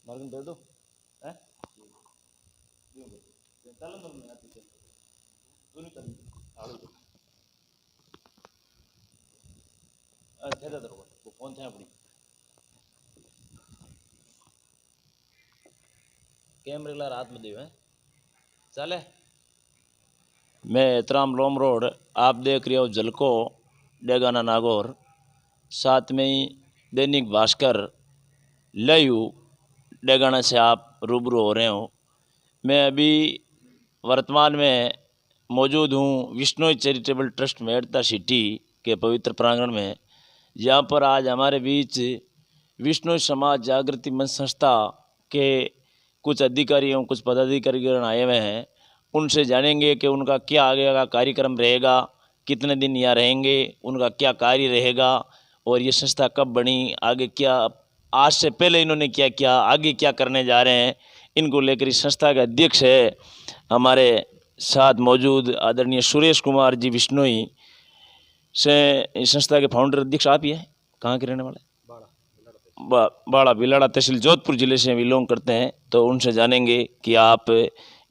Margin they दो हैं चलो तो मैं आती तू नहीं कर आलू तो अच्छा दे दो वो कौन थे अपनी कैमरे ला रात में दिए हैं चले मैं एहतराम लोम रोड आप देख रहे हो जलको डेगाना नागौर साथ में ही दैनिक भास्कर लयू डेगाना से आप रूबरू हो रहे हो। मैं अभी वर्तमान में मौजूद हूँ Bishnoi charitable trust Merta city के पवित्र प्रांगण में, जहाँ पर आज हमारे बीच विश्नोई समाज जागृति मंच संस्था के कुछ अधिकारियों कुछ पदाधिकारीगण आए हुए हैं। उनसे जानेंगे कि उनका क्या आगे का कार्यक्रम रहेगा, कितने दिन यहाँ रहेंगे, उनका क्या कार्य रहेगा और ये संस्था कब बनी, आगे क्या आज से पहले इन्होंने क्या किया, आगे क्या करने जा रहे हैं, इनको लेकर इस संस्था के अध्यक्ष है हमारे साथ मौजूद आदरणीय सुरेश कुमार जी विश्नोई से। इस संस्था के फाउंडर अध्यक्ष आप ही हैं, कहाँ के रहने वाले? बाड़ा बिलाड़ा तहसील जोधपुर जिले से बिलोंग करते हैं। तो उनसे जानेंगे कि आप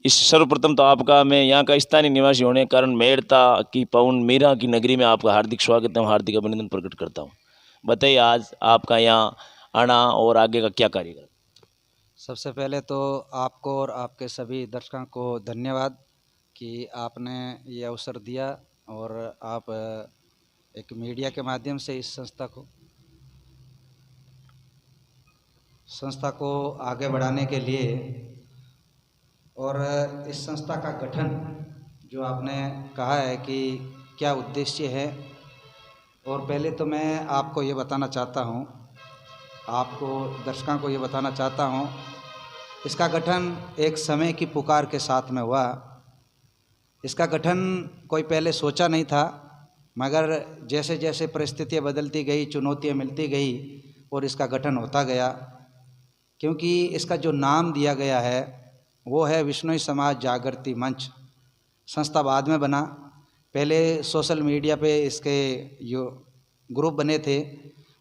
इस सर्वप्रथम तो आपका मैं यहाँ का स्थानीय निवासी होने के कारण मेड़ता की पवन मीरा की नगरी में आपका हार्दिक स्वागत है, हार्दिक अभिनंदन प्रकट करता हूँ। बताइए आज आपका यहाँ आना और आगे का क्या कार्यक्रम? सबसे पहले तो आपको और आपके सभी दर्शकों को धन्यवाद कि आपने ये अवसर दिया और आप एक मीडिया के माध्यम से इस संस्था को आगे बढ़ाने के लिए और इस संस्था का गठन जो आपने कहा है कि क्या उद्देश्य है, और पहले तो मैं आपको ये बताना चाहता हूँ, आपको दर्शकों को ये बताना चाहता हूँ, इसका गठन एक समय की पुकार के साथ में हुआ। इसका गठन कोई पहले सोचा नहीं था, मगर जैसे जैसे परिस्थितियाँ बदलती गई, चुनौतियाँ मिलती गई और इसका गठन होता गया। क्योंकि इसका जो नाम दिया गया है वो है विश्नोई समाज जागृति मंच। संस्था बाद में बना, पहले सोशल मीडिया पे इसके जो ग्रुप बने थे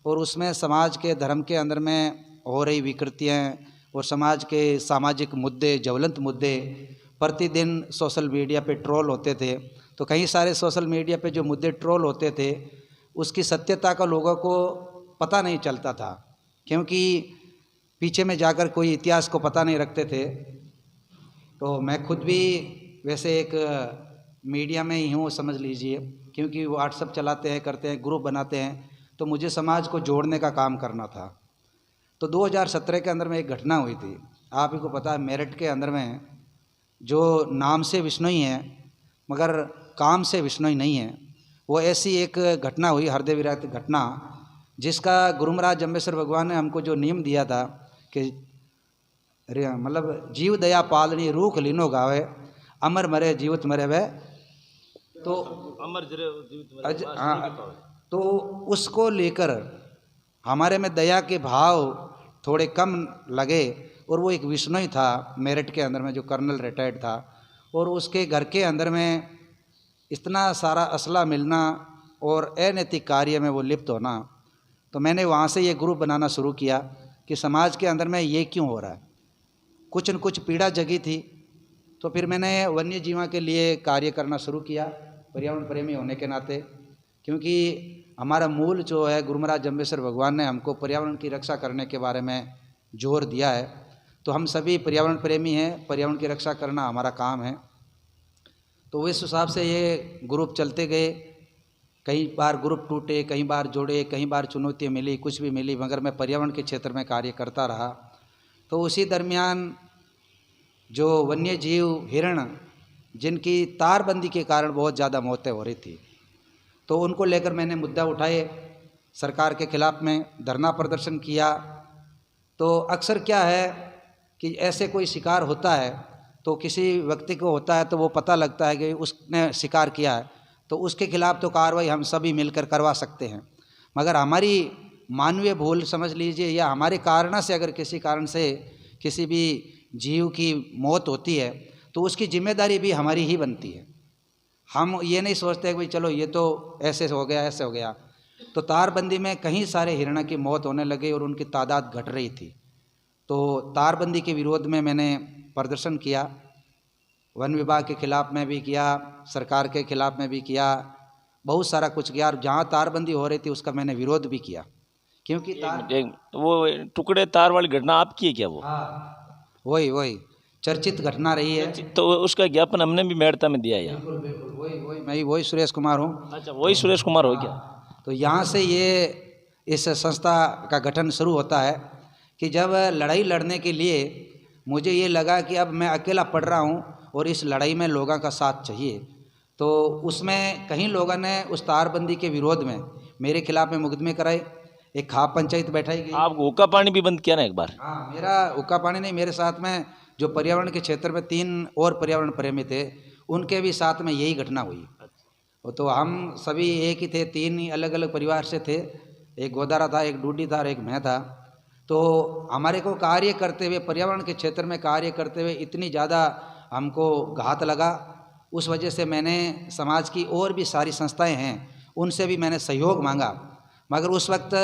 और उसमें समाज के धर्म के अंदर में हो रही विकृतियाँ और समाज के सामाजिक मुद्दे, ज्वलंत मुद्दे प्रतिदिन सोशल मीडिया पे ट्रोल होते थे। तो कई सारे सोशल मीडिया पे जो मुद्दे ट्रोल होते थे उसकी सत्यता का लोगों को पता नहीं चलता था, क्योंकि पीछे में जाकर कोई इतिहास को पता नहीं रखते थे। तो मैं खुद भी वैसे एक मीडिया में ही हूँ समझ लीजिए, क्योंकि व्हाट्सएप चलाते हैं, करते हैं, ग्रुप बनाते हैं, तो मुझे समाज को जोड़ने का काम करना था। तो 2017 के अंदर में एक घटना हुई थी, आप ही को पता है, मेरठ के अंदर में जो नाम से विश्नोई है मगर काम से विश्नोई नहीं है, वो ऐसी एक घटना हुई, हृदय विदारक घटना, जिसका गुरु महाराज जम्बेश्वर भगवान ने हमको जो नियम दिया था कि मतलब जीव दया पालनी रूख लीनो गावे, अमर मरे जीवित मरे वे, तो अमर जीवित तो उसको लेकर हमारे में दया के भाव थोड़े कम लगे। और वो एक विश्नोई था मेरठ के अंदर में जो कर्नल रिटायर्ड था, और उसके घर के अंदर में इतना सारा असला मिलना और अनैतिक कार्य में वो लिप्त होना, तो मैंने वहाँ से ये ग्रुप बनाना शुरू किया कि समाज के अंदर में ये क्यों हो रहा है। कुछ न कुछ पीड़ा जगी थी, तो फिर मैंने वन्य जीवों के लिए कार्य करना शुरू किया, पर्यावरण प्रेमी होने के नाते, क्योंकि हमारा मूल जो है गुरु महाराज जम्बेश्वर भगवान ने हमको पर्यावरण की रक्षा करने के बारे में जोर दिया है। तो हम सभी पर्यावरण प्रेमी हैं, पर्यावरण की रक्षा करना हमारा काम है। तो इस हिसाब से ये ग्रुप चलते गए, कई बार ग्रुप टूटे, कई बार जोड़े, कई बार चुनौतियाँ मिली, कुछ भी मिली, मगर मैं पर्यावरण के क्षेत्र में कार्य करता रहा। तो उसी दरमियान जो वन्य जीव हिरण जिनकी तारबंदी के कारण बहुत ज़्यादा मौतें हो रही थी, तो उनको लेकर मैंने मुद्दा उठाए, सरकार के खिलाफ में धरना प्रदर्शन किया। तो अक्सर क्या है कि ऐसे कोई शिकार होता है तो किसी व्यक्ति को होता है तो वो पता लगता है कि उसने शिकार किया है, तो उसके खिलाफ तो कार्रवाई हम सभी मिलकर करवा सकते हैं। मगर हमारी मानवीय भूल समझ लीजिए या हमारे कारण से अगर किसी कारण से किसी भी जीव की मौत होती है तो उसकी जिम्मेदारी भी हमारी ही बनती है। हम ये नहीं सोचते कि भाई चलो ये तो ऐसे हो गया, ऐसे हो गया। तो तारबंदी में कई सारे हिरण की मौत होने लगी और उनकी तादाद घट रही थी। तो तारबंदी के विरोध में मैंने प्रदर्शन किया, वन विभाग के खिलाफ में भी किया, सरकार के खिलाफ में भी किया, बहुत सारा कुछ किया। और जहाँ तारबंदी हो रही थी उसका मैंने विरोध भी किया, क्योंकि वो टुकड़े तार वाली घटना आपकी है क्या? वो हाँ, वही चर्चित घटना रही है। तो उसका ज्ञापन हमने भी मेड़ता में दिया है यहाँ। बिल्कुल बिल्कुल, मैं वही सुरेश कुमार हूँ। अच्छा, वही सुरेश कुमार हो क्या? तो यहाँ से ये इस संस्था का गठन शुरू होता है कि जब लड़ाई लड़ने के लिए मुझे ये लगा कि अब मैं अकेला पड़ रहा हूँ और इस लड़ाई में लोगों का साथ चाहिए, तो उसमें कई लोगों ने उस तारबंदी के विरोध में मेरे खिलाफ में मुकदमे कराए, एक खाप पंचायत बैठाई गई। आप हुक्का पानी भी बंद किया ना एक बार? हाँ, मेरा हुक्का पानी नहीं, मेरे साथ में जो पर्यावरण के क्षेत्र में 3 और पर्यावरण प्रेमी थे, उनके भी साथ में यही घटना हुई। तो हम सभी एक ही थे, 3 अलग अलग परिवार से थे, एक गोदारा था, एक डूडी था और एक मैं था। तो हमारे को कार्य करते हुए, पर्यावरण के क्षेत्र में कार्य करते हुए इतनी ज़्यादा हमको घात लगा, उस वजह से मैंने समाज की और भी सारी संस्थाएं हैं उनसे भी मैंने सहयोग मांगा। मगर उस वक्त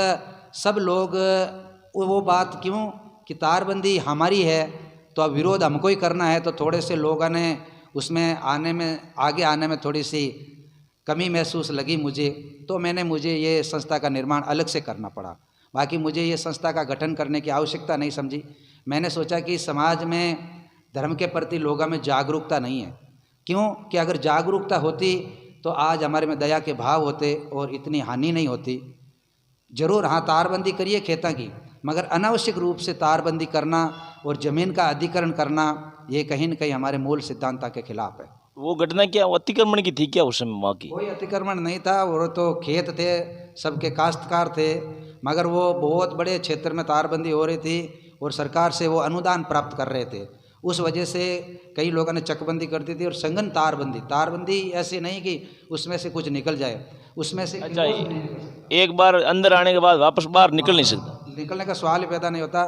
सब लोग वो बात क्यों कि तारबंदी हमारी है तो अब विरोध हमको ही करना है, तो थोड़े से लोगों ने उसमें आगे आने में थोड़ी सी कमी महसूस लगी मुझे, तो मुझे ये संस्था का निर्माण अलग से करना पड़ा। बाकी मुझे ये संस्था का गठन करने की आवश्यकता नहीं समझी। मैंने सोचा कि समाज में धर्म के प्रति लोगों में जागरूकता नहीं है, क्यों कि अगर जागरूकता होती तो आज हमारे में दया के भाव होते और इतनी हानि नहीं होती। जरूर हाँ, तारबंदी करिए खेतों की, मगर अनावश्यक रूप से तारबंदी करना और ज़मीन का अधिकरण करना ये कहीं न कहीं हमारे मूल सिद्धांत के खिलाफ है। वो घटना क्या अतिक्रमण की थी क्या उस समय वहाँ की? कोई अतिक्रमण नहीं था, वो तो खेत थे, सबके काश्तकार थे, मगर वो बहुत बड़े क्षेत्र में तारबंदी हो रही थी और सरकार से वो अनुदान प्राप्त कर रहे थे। उस वजह से कई लोगों ने चकबंदी कर दी थी और संघन तारबंदी ऐसे नहीं कि उसमें से कुछ निकल जाए, उसमें से अच्छा, एक बार अंदर आने के बाद वापस बाहर निकल नहीं सकता? निकलने का सवाल ही पैदा नहीं होता।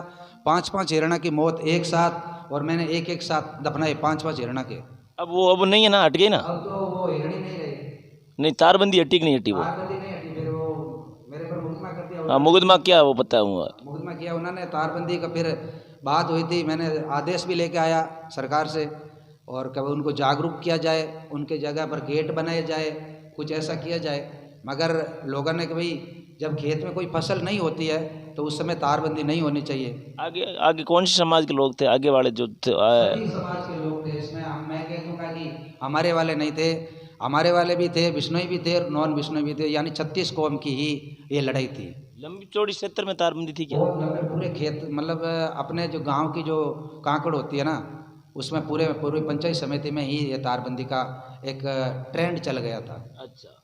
5-5 हिरणा की मौत एक साथ, और मैंने एक साथ दफनाए 5-5 हिरणा के। अब नहीं है ना, हट गई ना? अब तो वो हिरणी नहीं रही। नहीं, तारबंदी हटी कि नहीं हटी? वो तारबंदी नहीं हटी, फिर वो मेरे पर मुकदमा कर दिया। हाँ, मुकदमा क्या वो पता हुआ? मुकदमा किया उन्होंने तारबंदी का। फिर बात हुई थी, मैंने आदेश भी लेके आया सरकार से, और कभी उनको जागरूक किया जाए, उनके जगह पर गेट बनाए जाए, कुछ ऐसा किया जाए। मगर लोगों ने कि भाई जब खेत में कोई फसल नहीं होती है तो उस समय तारबंदी नहीं होनी चाहिए। आगे कौन सी समाज के लोग थे आगे वाले जो थे? सभी समाज के लोग थे इसमें। मैं कह दूँगा कि हमारे वाले नहीं थे, हमारे वाले भी थे, विष्णुई भी थे और नॉन विष्णुई भी थे, यानी 36 कौम की ही ये लड़ाई थी। लंबी चौड़ी क्षेत्र में तारबंदी थी क्या? बहुत लंबे पूरे खेत, मतलब अपने जो गांव की जो कांकड़ होती है ना, उसमें पूरे पूर्वी पंचायत समिति में ही ये तारबंदी का एक ट्रेंड चल गया था। अच्छा,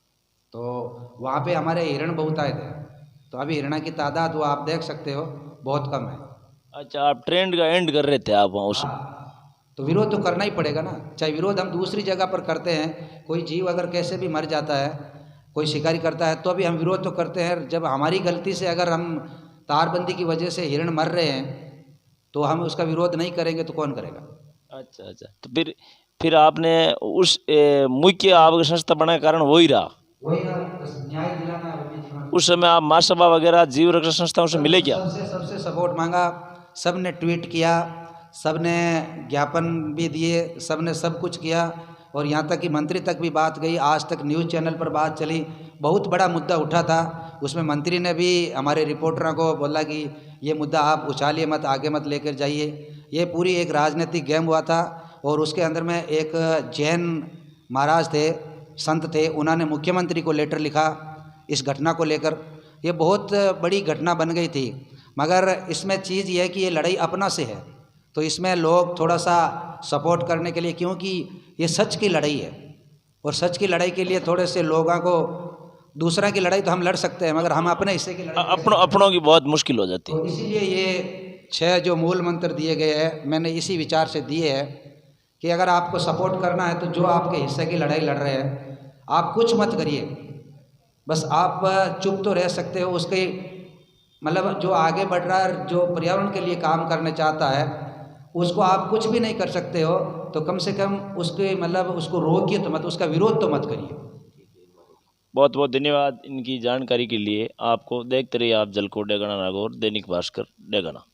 तो वहाँ पे हमारे हिरण बहुत आए थे, तो अभी हिरणा की तादाद वो आप देख सकते हो बहुत कम है। अच्छा, आप ट्रेंड का एंड कर रहे थे आप वहाँ उस? तो विरोध तो करना ही पड़ेगा ना, चाहे विरोध हम दूसरी जगह पर करते हैं, कोई जीव अगर कैसे भी मर जाता है, कोई शिकारी करता है, तो भी हम विरोध तो करते हैं। जब हमारी गलती से अगर हम तारबंदी की वजह से हिरण मर रहे हैं तो हम उसका विरोध नहीं करेंगे तो कौन करेगा? अच्छा, तो फिर आपने उस मुख्य आपका संस्था बनाने का कारण वही रहा? वही न्याय दिलाना। उस समय आप महासभा वगैरह जीव रक्षा संस्थाओं से मिले क्या? सबसे सपोर्ट मांगा, सब ने ट्वीट किया, सब ने ज्ञापन भी दिए, सब ने सब कुछ किया, और यहाँ तक कि मंत्री तक भी बात गई, आज तक न्यूज़ चैनल पर बात चली, बहुत बड़ा मुद्दा उठा था। उसमें मंत्री ने भी हमारे रिपोर्टरों को बोला कि ये मुद्दा आप उछालिए मत, आगे मत लेकर जाइए। ये पूरी एक राजनीतिक गेम हुआ था। और उसके अंदर में एक जैन महाराज थे, संत थे, उन्होंने मुख्यमंत्री को लेटर लिखा इस घटना को लेकर। ये बहुत बड़ी घटना बन गई थी। मगर इसमें चीज़ ये है कि ये लड़ाई अपना से है, तो इसमें लोग थोड़ा सा सपोर्ट करने के लिए, क्योंकि ये सच की लड़ाई है, और सच की लड़ाई के लिए थोड़े से लोगों को, दूसरा की लड़ाई तो हम लड़ सकते हैं मगर हम अपने हिस्से की लड़ाई अपनों की बहुत मुश्किल हो जाती है। तो इसीलिए ये 6 जो मूल मंत्र दिए गए हैं, मैंने इसी विचार से दिए हैं कि अगर आपको सपोर्ट करना है तो जो आपके हिस्से की लड़ाई लड़ रहे हैं, आप कुछ मत करिए, बस आप चुप तो रह सकते हो। उसके मतलब जो आगे बढ़ रहा है, जो पर्यावरण के लिए काम करने चाहता है, उसको आप कुछ भी नहीं कर सकते हो, तो कम से कम उसके मतलब उसको रोकिए तो मत, उसका विरोध तो मत करिए। बहुत बहुत धन्यवाद इनकी जानकारी के लिए। आपको देखते रहिए आप जलको डेगाना नागौर, दैनिक भास्कर डेगाना।